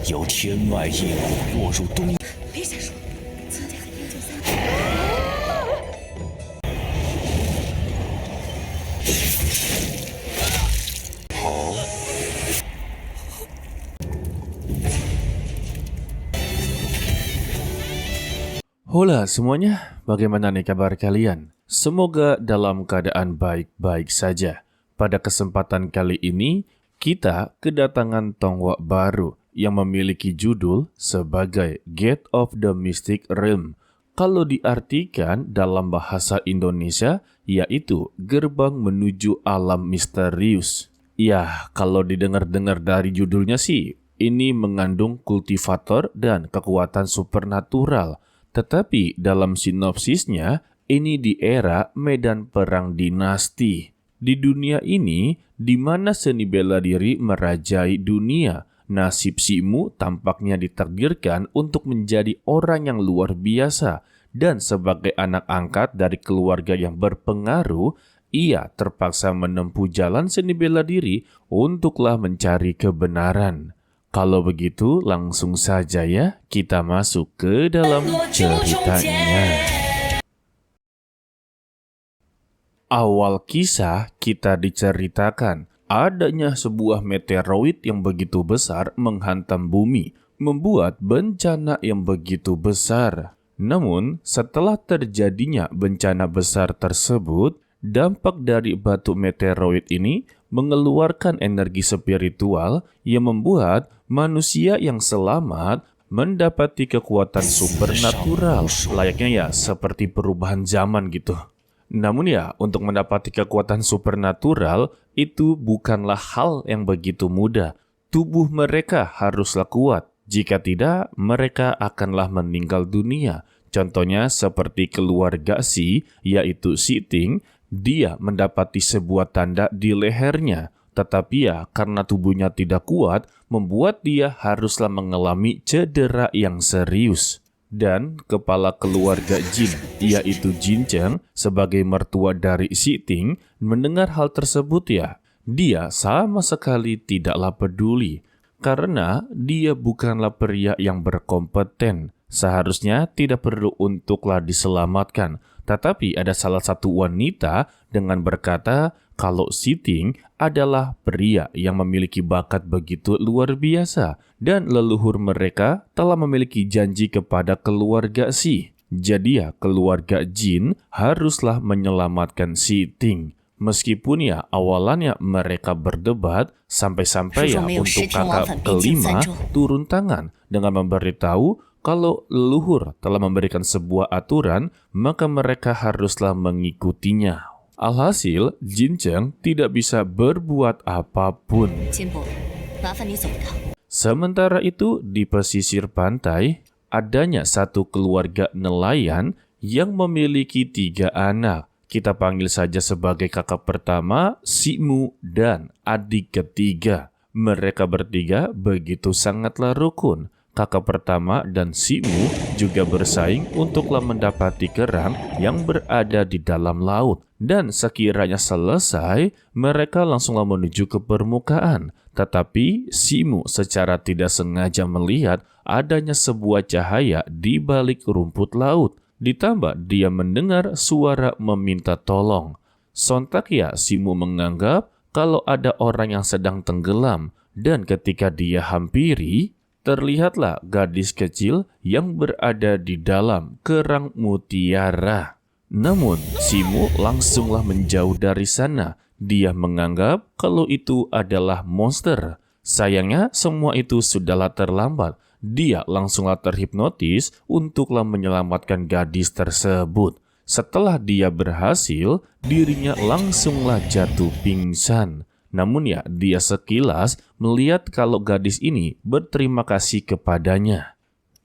由天外异物落入东。别瞎说，昨天和研究三。好。Hola semuanya, bagaimana nih kabar kalian? Semoga dalam keadaan baik-baik saja. Pada kesempatan kali ini, kita kedatangan tonggak baru yang memiliki judul sebagai Gate of the Mystic Realm. Kalau diartikan dalam bahasa Indonesia, yaitu gerbang menuju alam misterius. Ya, kalau didengar-dengar dari judulnya sih, ini mengandung kultivator dan kekuatan supernatural. Tetapi dalam sinopsisnya, ini di era medan perang dinasti. Di dunia ini, di mana seni bela diri merajai dunia, nasib Simu tampaknya ditakdirkan untuk menjadi orang yang luar biasa. Dan sebagai anak angkat dari keluarga yang berpengaruh, ia terpaksa menempuh jalan seni bela diri untuklah mencari kebenaran. Kalau begitu, langsung saja ya kita masuk ke dalam ceritanya. Awal kisah kita diceritakan adanya sebuah meteoroid yang begitu besar menghantam bumi, membuat bencana yang begitu besar. Namun, setelah terjadinya bencana besar tersebut, dampak dari batu meteoroid ini mengeluarkan energi spiritual yang membuat manusia yang selamat mendapati kekuatan supernatural. Layaknya ya seperti perubahan zaman gitu. Namun ya, untuk mendapati kekuatan supernatural itu bukanlah hal yang begitu mudah. Tubuh mereka haruslah kuat. Jika tidak, mereka akanlah meninggal dunia. Contohnya seperti keluarga Si, yaitu Si Ting. Dia mendapati sebuah tanda di lehernya, tetapi ya karena tubuhnya tidak kuat, membuat dia haruslah mengalami cedera yang serius. Dan kepala keluarga Jin, yaitu Jin Cheng, sebagai mertua dari Si Ting, mendengar hal tersebut ya, dia sama sekali tidaklah peduli. Karena dia bukanlah pria yang berkompeten, seharusnya tidak perlu untuklah diselamatkan. Tetapi ada salah satu wanita dengan berkata kalau Si Ting adalah pria yang memiliki bakat begitu luar biasa dan leluhur mereka telah memiliki janji kepada keluarga Si. Jadi ya keluarga Jin haruslah menyelamatkan Si Ting. Meskipun ya awalannya mereka berdebat sampai-sampai ya untuk kakak kelima turun tangan dengan memberitahu kalau leluhur telah memberikan sebuah aturan, maka mereka haruslah mengikutinya. Alhasil, Jin Cheng tidak bisa berbuat apapun. Sementara itu, di pesisir pantai, adanya satu keluarga nelayan yang memiliki 3 anak. Kita panggil saja sebagai kakak pertama, Simu, dan adik ketiga. Mereka bertiga begitu sangatlah rukun. Kakak pertama dan Simu juga bersaing untuklah mendapati kerang yang berada di dalam laut. Dan sekiranya selesai, mereka langsunglah menuju ke permukaan. Tetapi Simu secara tidak sengaja melihat adanya sebuah cahaya di balik rumput laut. Ditambah dia mendengar suara meminta tolong. Sontak ya Simu menganggap kalau ada orang yang sedang tenggelam. Dan ketika dia hampiri, terlihatlah gadis kecil yang berada di dalam kerang mutiara. Namun, Simu langsunglah menjauh dari sana. Dia menganggap kalau itu adalah monster. Sayangnya, semua itu sudahlah terlambat. Dia langsunglah terhipnotis untuklah menyelamatkan gadis tersebut. Setelah dia berhasil, dirinya langsunglah jatuh pingsan. Namun ya, dia sekilas melihat kalau gadis ini berterima kasih kepadanya.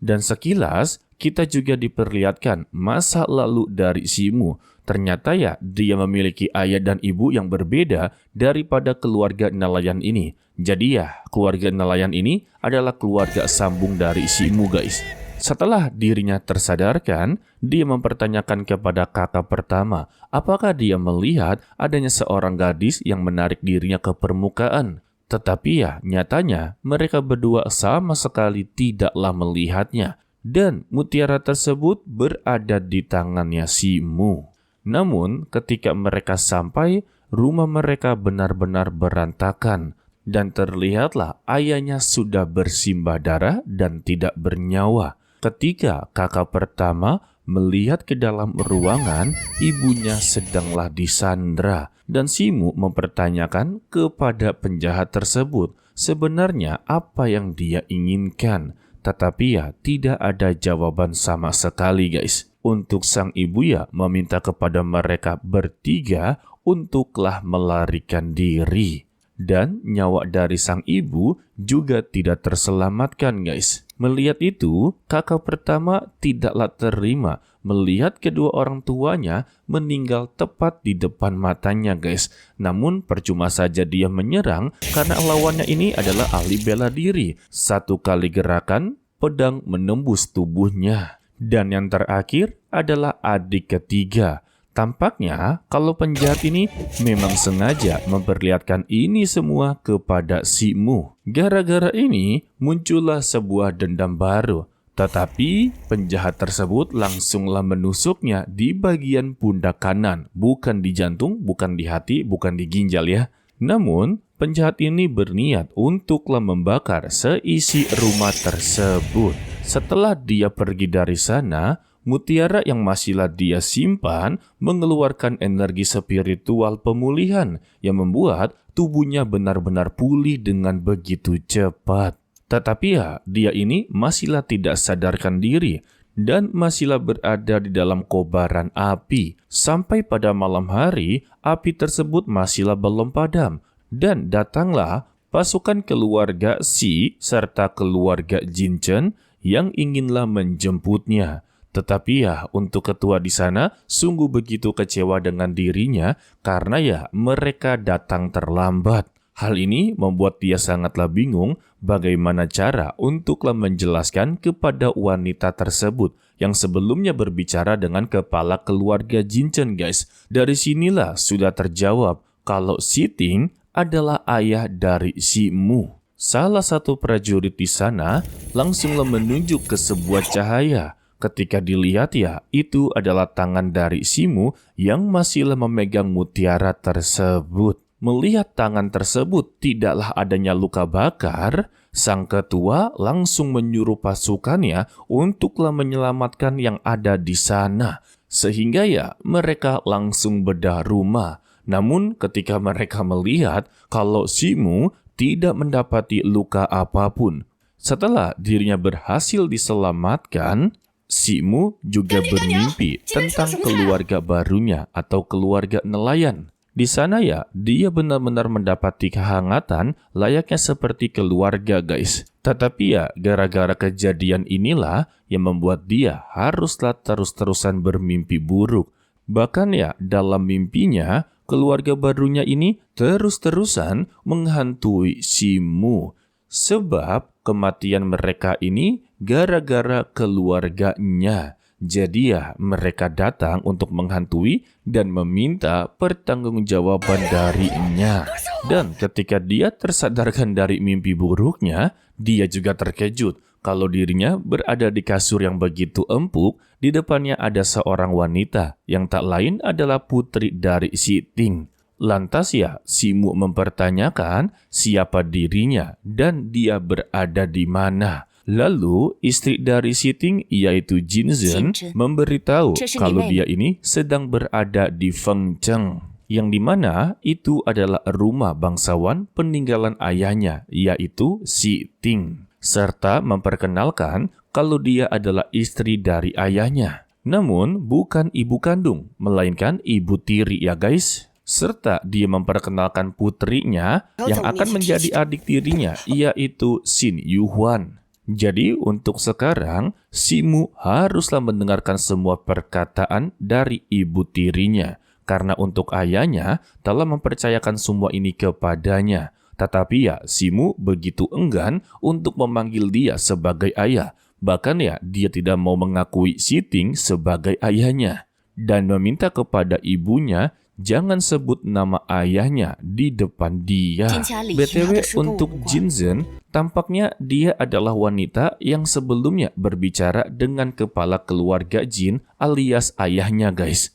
Dan sekilas, kita juga diperlihatkan masa lalu dari Simu. Ternyata ya, dia memiliki ayah dan ibu yang berbeda daripada keluarga nelayan ini. Jadi ya, keluarga nelayan ini adalah keluarga sambung dari Simu, guys. Setelah dirinya tersadarkan, dia mempertanyakan kepada kakak pertama, apakah dia melihat adanya seorang gadis yang menarik dirinya ke permukaan. Tetapi ya, nyatanya mereka berdua sama sekali tidaklah melihatnya. Dan mutiara tersebut berada di tangannya si Mu. Namun, ketika mereka sampai, rumah mereka benar-benar berantakan. Dan terlihatlah ayahnya sudah bersimbah darah dan tidak bernyawa. Ketika kakak pertama melihat ke dalam ruangan, ibunya sedanglah disandra. Dan si Mu mempertanyakan kepada penjahat tersebut sebenarnya apa yang dia inginkan. Tetapi ya tidak ada jawaban sama sekali guys. Untuk sang ibu ya meminta kepada mereka bertiga untuklah melarikan diri. Dan nyawa dari sang ibu juga tidak terselamatkan guys. Melihat itu, kakak pertama tidaklah terima melihat kedua orang tuanya meninggal tepat di depan matanya guys. Namun percuma saja dia menyerang karena lawannya ini adalah ahli bela diri. Satu kali gerakan, pedang menembus tubuhnya. Dan yang terakhir adalah adik ketiga. Tampaknya kalau penjahat ini memang sengaja memperlihatkan ini semua kepada si Mu. Gara-gara ini muncullah sebuah dendam baru. Tetapi penjahat tersebut langsunglah menusuknya di bagian pundak kanan. Bukan di jantung, bukan di hati, bukan di ginjal ya. Namun penjahat ini berniat untuklah membakar seisi rumah tersebut. Setelah dia pergi dari sana, mutiara yang masihlah dia simpan mengeluarkan energi spiritual pemulihan yang membuat tubuhnya benar-benar pulih dengan begitu cepat. Tetapi ya, dia ini masihlah tidak sadarkan diri dan masihlah berada di dalam kobaran api. Sampai pada malam hari, api tersebut masihlah belum padam. Dan datanglah pasukan keluarga Si serta keluarga Jinchen yang inginlah menjemputnya. Tetapi ya, untuk ketua di sana sungguh begitu kecewa dengan dirinya karena ya mereka datang terlambat. Hal ini membuat dia sangatlah bingung bagaimana cara untuklah menjelaskan kepada wanita tersebut yang sebelumnya berbicara dengan kepala keluarga Jinchen guys. Dari sinilah sudah terjawab kalau Si Ting adalah ayah dari si Mu. Salah satu prajurit di sana langsunglah menunjuk ke sebuah cahaya. Ketika dilihat ya, itu adalah tangan dari si Mu yang masihlah memegang mutiara tersebut. Melihat tangan tersebut tidaklah adanya luka bakar, sang ketua langsung menyuruh pasukannya untuklah menyelamatkan yang ada di sana. Sehingga ya mereka langsung bedah rumah. Namun ketika mereka melihat kalau si Mu tidak mendapati luka apapun, setelah dirinya berhasil diselamatkan, si Mu juga bermimpi tentang keluarga barunya atau keluarga nelayan. Di sana ya, dia benar-benar mendapati kehangatan layaknya seperti keluarga guys. Tetapi ya, gara-gara kejadian inilah yang membuat dia haruslah terus-terusan bermimpi buruk. Bahkan ya, dalam mimpinya, keluarga barunya ini terus-terusan menghantui si Mu. Sebab kematian mereka ini gara-gara keluarganya. Jadi ya mereka datang untuk menghantui dan meminta pertanggungjawaban darinya. Dan ketika dia tersadarkan dari mimpi buruknya, dia juga terkejut kalau dirinya berada di kasur yang begitu empuk. Di depannya ada seorang wanita yang tak lain adalah putri dari Si Ting. Lantas ya si Mu mempertanyakan siapa dirinya dan dia berada di mana. Lalu istri dari Si Ting yaitu Jinzhen memberitahu kalau dia ini sedang berada di Fengcheng, yang dimana itu adalah rumah bangsawan peninggalan ayahnya yaitu Si Ting, serta memperkenalkan kalau dia adalah istri dari ayahnya. Namun bukan ibu kandung, melainkan ibu tiri ya guys. Serta dia memperkenalkan putrinya yang akan menjadi adik tirinya yaitu Xin Yuhuan. Jadi untuk sekarang, si Mu haruslah mendengarkan semua perkataan dari ibu tirinya. Karena untuk ayahnya telah mempercayakan semua ini kepadanya. Tetapi ya si Mu begitu enggan untuk memanggil dia sebagai ayah. Bahkan ya dia tidak mau mengakui Si Ting sebagai ayahnya. Dan meminta kepada ibunya jangan sebut nama ayahnya di depan dia. BTW untuk Jinzen, tampaknya dia adalah wanita yang sebelumnya berbicara dengan kepala keluarga Jin alias ayahnya guys.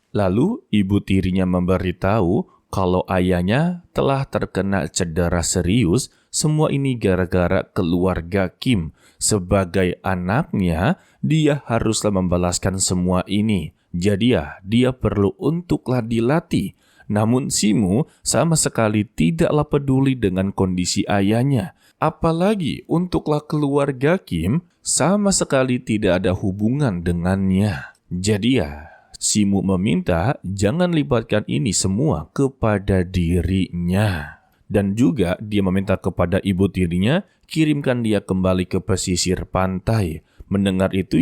Lalu ibu tirinya memberitahu kalau ayahnya telah terkena cedera serius. Semua ini gara-gara keluarga Kim. Sebagai anaknya, dia haruslah membalaskan semua ini. Jadi dia perlu untuklah dilatih. Namun Simu sama sekali tidaklah peduli dengan kondisi ayahnya. Apalagi untuklah keluarga Kim, sama sekali tidak ada hubungan dengannya. Jadi Simu meminta jangan libatkan ini semua kepada dirinya. Dan juga dia meminta kepada ibu tirinya kirimkan dia kembali ke pesisir pantai. Mendengar itu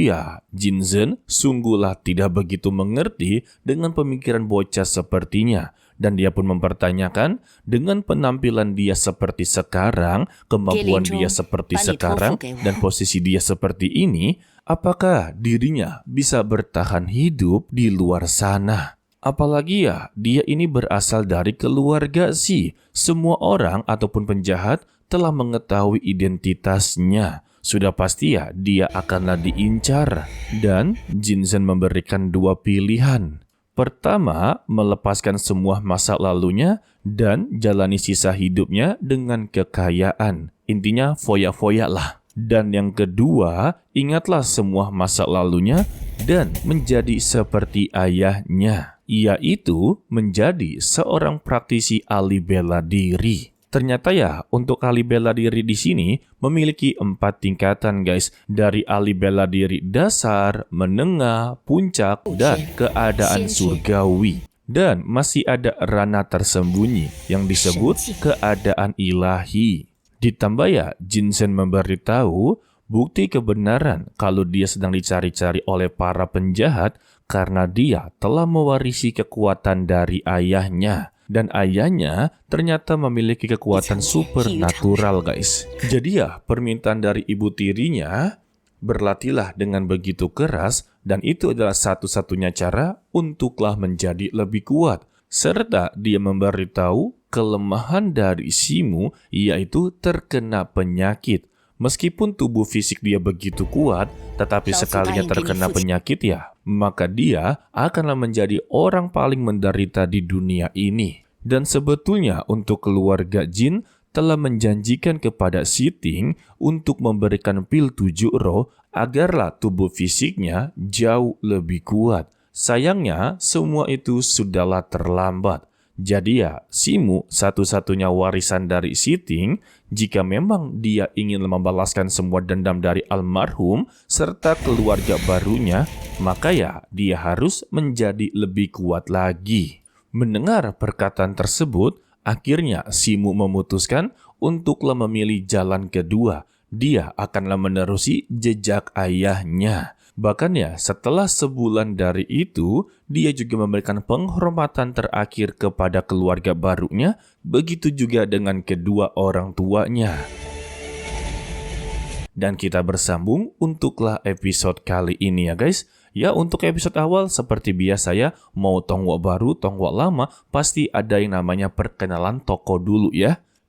Jinzen sungguhlah tidak begitu mengerti dengan pemikiran bocah sepertinya. Dan dia pun mempertanyakan dengan penampilan dia seperti sekarang, kemampuan dia seperti sekarang, dan posisi dia seperti ini, apakah dirinya bisa bertahan hidup di luar sana? Apalagi dia ini berasal dari keluarga Si. Semua orang ataupun penjahat telah mengetahui identitasnya. Sudah pasti dia akanlah diincar. Dan Jinzen memberikan dua pilihan. Pertama, melepaskan semua masa lalunya dan jalani sisa hidupnya dengan kekayaan. Intinya foya-foya lah. Dan yang kedua, ingatlah semua masa lalunya dan menjadi seperti ayahnya, yaitu menjadi seorang praktisi ahli bela diri. Ternyata untuk ahli bela diri di sini memiliki 4 tingkatan guys. Dari ahli bela diri dasar, menengah, puncak, dan keadaan surgawi. Dan masih ada ranah tersembunyi yang disebut keadaan ilahi. Ditambah Jinzen memberitahu bukti kebenaran kalau dia sedang dicari-cari oleh para penjahat karena dia telah mewarisi kekuatan dari ayahnya. Dan ayahnya ternyata memiliki kekuatan supernatural guys. Jadi permintaan dari ibu tirinya, berlatihlah dengan begitu keras dan itu adalah satu-satunya cara untuklah menjadi lebih kuat. Serta dia memberitahu kelemahan dari Simu yaitu terkena penyakit. Meskipun tubuh fisik dia begitu kuat, tetapi sekalinya terkena penyakit maka dia akanlah menjadi orang paling menderita di dunia ini. Dan sebetulnya untuk keluarga Jin telah menjanjikan kepada Si Ting untuk memberikan pil 7 roh agarlah tubuh fisiknya jauh lebih kuat. Sayangnya semua itu sudahlah terlambat. Jadi Simu satu-satunya warisan dari Si Ting. Jika memang dia ingin membalaskan semua dendam dari almarhum serta keluarga barunya, maka dia harus menjadi lebih kuat lagi. Mendengar perkataan tersebut, akhirnya Simu memutuskan untuklah memilih jalan kedua. Dia akanlah menerusi jejak ayahnya. Bahkan setelah sebulan dari itu, dia juga memberikan penghormatan terakhir kepada keluarga barunya, begitu juga dengan kedua orang tuanya. Dan kita bersambung untuklah episode kali ini guys. Untuk episode awal seperti biasa mau Tonggok baru, Tonggok lama, pasti ada yang namanya perkenalan tokoh dulu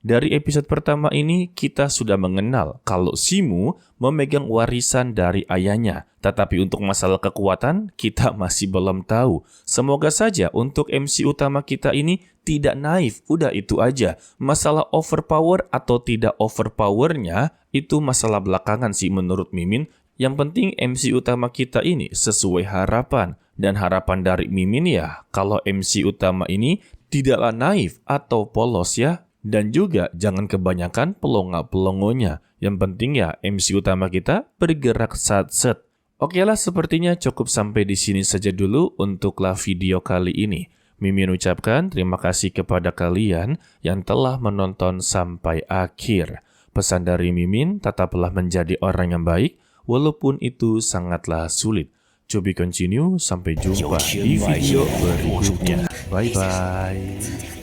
Dari episode pertama ini, kita sudah mengenal kalau Simu memegang warisan dari ayahnya. Tetapi untuk masalah kekuatan, kita masih belum tahu. Semoga saja untuk MC utama kita ini tidak naif. Udah itu aja. Masalah overpower atau tidak overpowernya, itu masalah belakangan sih menurut Mimin. Yang penting MC utama kita ini sesuai harapan. Dan harapan dari Mimin kalau MC utama ini tidaklah naif atau polos Dan juga jangan kebanyakan pelongo-pelongonya. Yang penting MC utama kita bergerak sat-set. Oke lah, sepertinya cukup sampai di sini saja dulu untuklah video kali ini. Mimin ucapkan terima kasih kepada kalian yang telah menonton sampai akhir. Pesan dari Mimin, tetaplah menjadi orang yang baik, walaupun itu sangatlah sulit. To be continue, sampai jumpa di video berikutnya. Bye-bye.